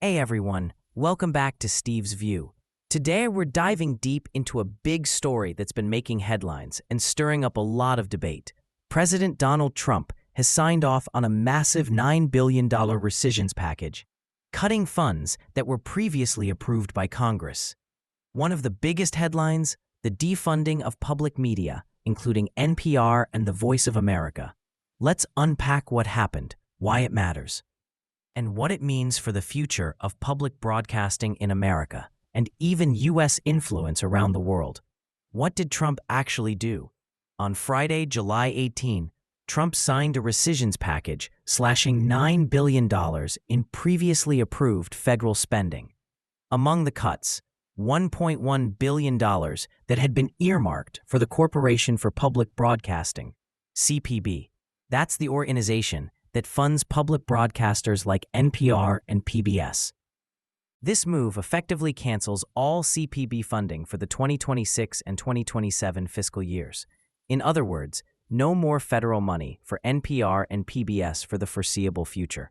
Hey everyone, welcome back to Steve's View. Today we're diving deep into a big story that's been making headlines and stirring up a lot of debate. President Donald Trump has signed off on a massive $9 billion rescissions package, cutting funds that were previously approved by Congress. One of the biggest headlines, the defunding of public media, including NPR and the Voice of America. Let's unpack what happened, why it matters, and what it means for the future of public broadcasting in America and even U.S. influence around the world. What did Trump actually do? On Friday, July 18, Trump signed a rescissions package slashing $9 billion in previously approved federal spending. Among the cuts, $1.1 billion that had been earmarked for the Corporation for Public Broadcasting, CPB. That's the organization that funds public broadcasters like NPR and PBS. This move effectively cancels all CPB funding for the 2026 and 2027 fiscal years. In other words, no more federal money for NPR and PBS for the foreseeable future.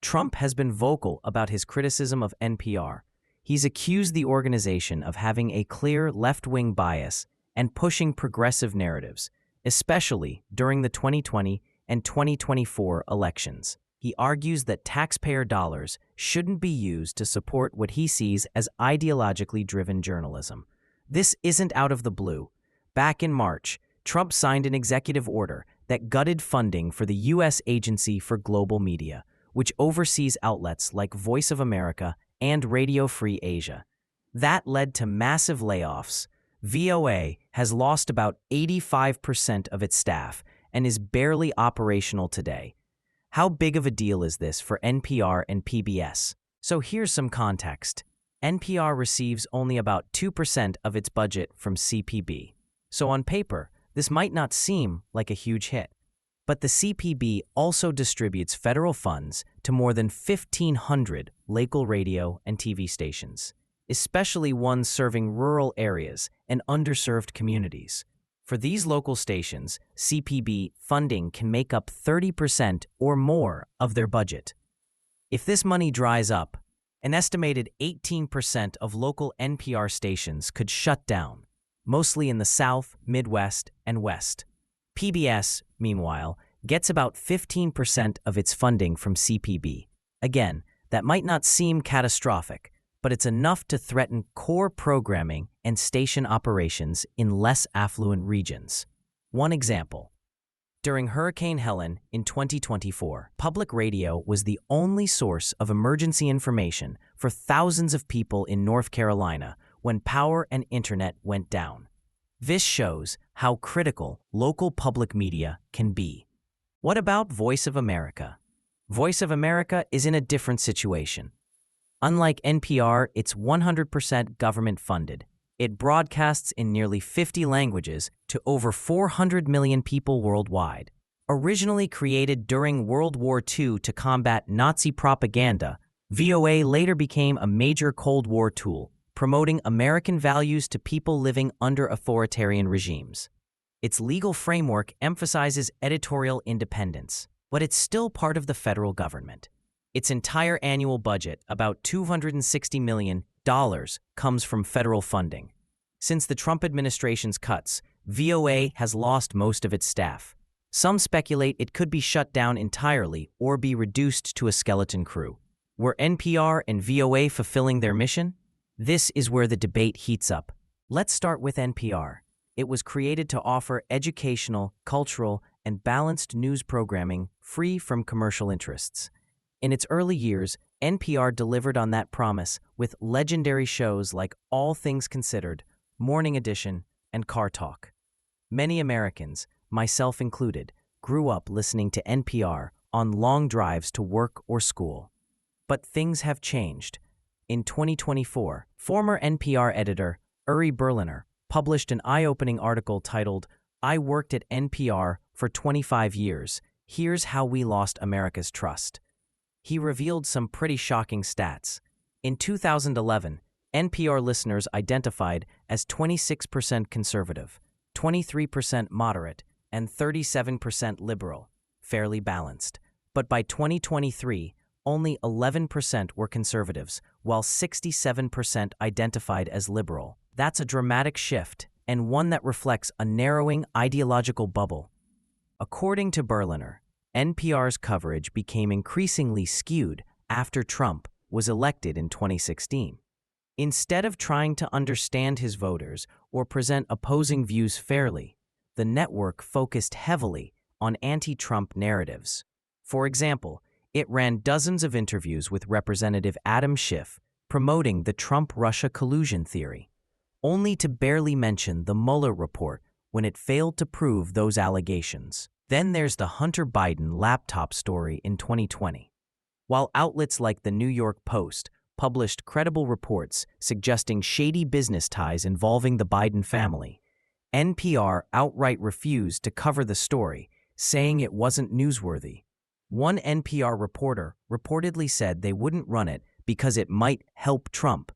Trump has been vocal about his criticism of NPR. He's accused the organization of having a clear left-wing bias and pushing progressive narratives, especially during the 2020 and 2024 elections. He argues that taxpayer dollars shouldn't be used to support what he sees as ideologically driven journalism. This isn't out of the blue. Back in March, Trump signed an executive order that gutted funding for the U.S. Agency for Global Media, which oversees outlets like Voice of America and Radio Free Asia. That led to massive layoffs. VOA has lost about 85% of its staff and is barely operational today. How big of a deal is this for NPR and PBS? So here's some context. NPR receives only about 2% of its budget from CPB. So on paper, this might not seem like a huge hit. But the CPB also distributes federal funds to more than 1,500 local radio and TV stations, especially ones serving rural areas and underserved communities. For these local stations, CPB funding can make up 30% or more of their budget. If this money dries up, an estimated 18% of local NPR stations could shut down, mostly in the South, Midwest, and West. PBS, meanwhile, gets about 15% of its funding from CPB. Again, that might not seem catastrophic, but it's enough to threaten core programming and station operations in less affluent regions. One example. During Hurricane Helen in 2024, public radio was the only source of emergency information for thousands of people in North Carolina when power and internet went down. This shows how critical local public media can be. What about Voice of America? Voice of America is in a different situation. Unlike NPR, it's 100% government-funded. It broadcasts in nearly 50 languages to over 400 million people worldwide. Originally created during World War II to combat Nazi propaganda, VOA later became a major Cold War tool, promoting American values to people living under authoritarian regimes. Its legal framework emphasizes editorial independence, but it's still part of the federal government. Its entire annual budget, about $260 million, comes from federal funding. Since the Trump administration's cuts, VOA has lost most of its staff. Some speculate it could be shut down entirely or be reduced to a skeleton crew. Were NPR and VOA fulfilling their mission? This is where the debate heats up. Let's start with NPR. It was created to offer educational, cultural, and balanced news programming free from commercial interests. In its early years, NPR delivered on that promise with legendary shows like All Things Considered, Morning Edition, and Car Talk. Many Americans, myself included, grew up listening to NPR on long drives to work or school. But things have changed. In 2024, former NPR editor Uri Berliner published an eye-opening article titled, "I Worked at NPR for 25 Years. Here's How We Lost America's Trust." He revealed some pretty shocking stats. In 2011, NPR listeners identified as 26% conservative, 23% moderate, and 37% liberal, fairly balanced. But by 2023, only 11% were conservatives, while 67% identified as liberal. That's a dramatic shift, and one that reflects a narrowing ideological bubble. According to Berliner, NPR's coverage became increasingly skewed after Trump was elected in 2016. Instead of trying to understand his voters or present opposing views fairly, the network focused heavily on anti-Trump narratives. For example, it ran dozens of interviews with Representative Adam Schiff promoting the Trump-Russia collusion theory, only to barely mention the Mueller report when it failed to prove those allegations. Then there's the Hunter Biden laptop story in 2020. While outlets like the New York Post published credible reports suggesting shady business ties involving the Biden family, NPR outright refused to cover the story, saying it wasn't newsworthy. One NPR reporter reportedly said they wouldn't run it because it might help Trump.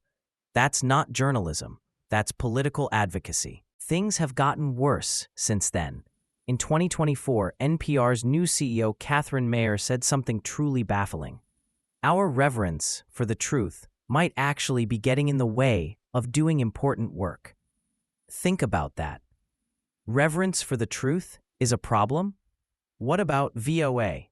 That's not journalism, that's political advocacy. Things have gotten worse since then. In 2024, NPR's new CEO Catherine Mayer said something truly baffling. Our reverence for the truth might actually be getting in the way of doing important work. Think about that. Reverence for the truth is a problem? What about VOA?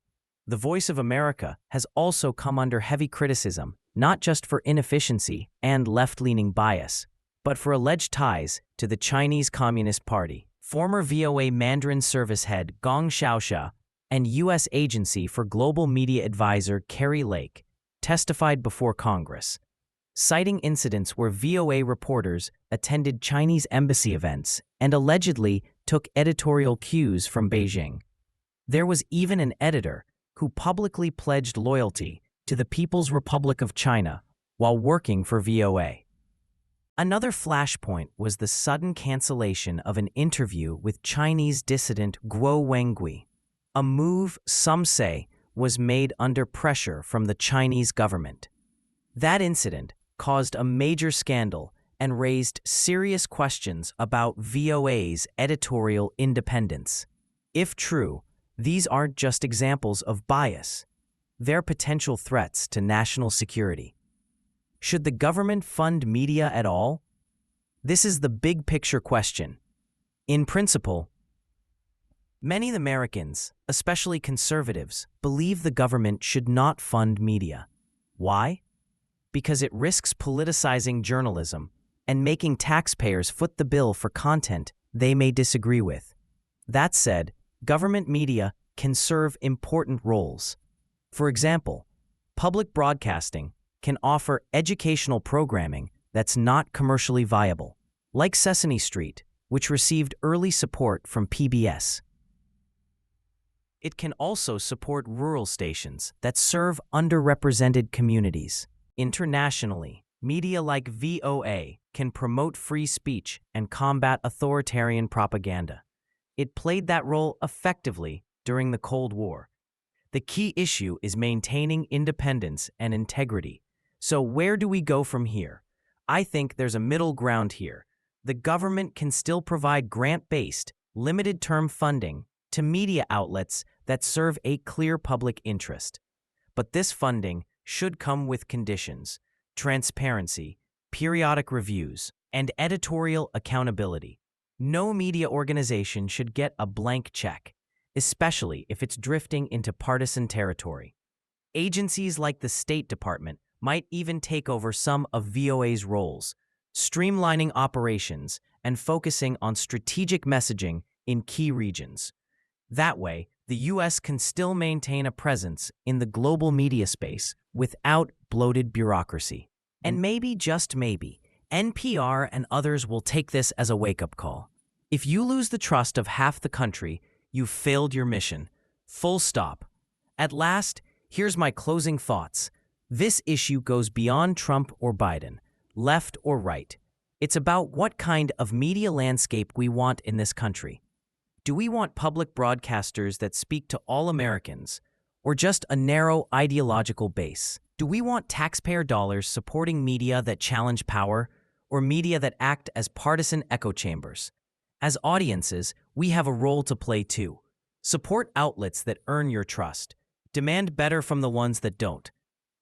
The Voice of America has also come under heavy criticism, not just for inefficiency and left-leaning bias, but for alleged ties to the Chinese Communist Party. Former VOA Mandarin service head Gong Xiaoxia and U.S. Agency for Global Media Advisor Carrie Lake testified before Congress, citing incidents where VOA reporters attended Chinese embassy events and allegedly took editorial cues from Beijing. There was even an editor who publicly pledged loyalty to the People's Republic of China while working for VOA. Another flashpoint was the sudden cancellation of an interview with Chinese dissident Guo Wengui, a move some say was made under pressure from the Chinese government. That incident caused a major scandal and raised serious questions about VOA's editorial independence. If true, these aren't just examples of bias. They're potential threats to national security. Should the government fund media at all? This is the big picture question. In principle, many Americans, especially conservatives, believe the government should not fund media. Why? Because it risks politicizing journalism and making taxpayers foot the bill for content they may disagree with. That said, government media can serve important roles. For example, public broadcasting can offer educational programming that's not commercially viable, like Sesame Street, which received early support from PBS. It can also support rural stations that serve underrepresented communities. Internationally, media like VOA can promote free speech and combat authoritarian propaganda. It played that role effectively during the Cold War. The key issue is maintaining independence and integrity. So where do we go from here? I think there's a middle ground here. The government can still provide grant-based, limited-term funding to media outlets that serve a clear public interest. But this funding should come with conditions: transparency, periodic reviews, and editorial accountability. No media organization should get a blank check, especially if it's drifting into partisan territory. Agencies like the State Department might even take over some of VOA's roles, streamlining operations and focusing on strategic messaging in key regions. That way, the U.S. can still maintain a presence in the global media space without bloated bureaucracy. And maybe, just maybe, NPR and others will take this as a wake-up call. If you lose the trust of half the country, you've failed your mission. Full stop. At last, here's my closing thoughts. This issue goes beyond Trump or Biden, left or right. It's about what kind of media landscape we want in this country. Do we want public broadcasters that speak to all Americans, or just a narrow ideological base? Do we want taxpayer dollars supporting media that challenge power, or media that act as partisan echo chambers? As audiences, we have a role to play too. Support outlets that earn your trust. Demand better from the ones that don't.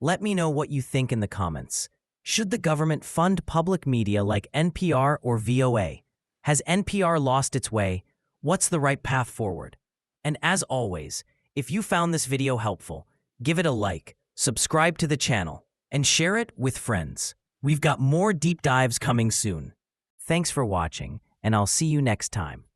Let me know what you think in the comments. Should the government fund public media like NPR or VOA? Has NPR lost its way? What's the right path forward? And as always, if you found this video helpful, give it a like, subscribe to the channel, and share it with friends. We've got more deep dives coming soon. Thanks for watching, and I'll see you next time.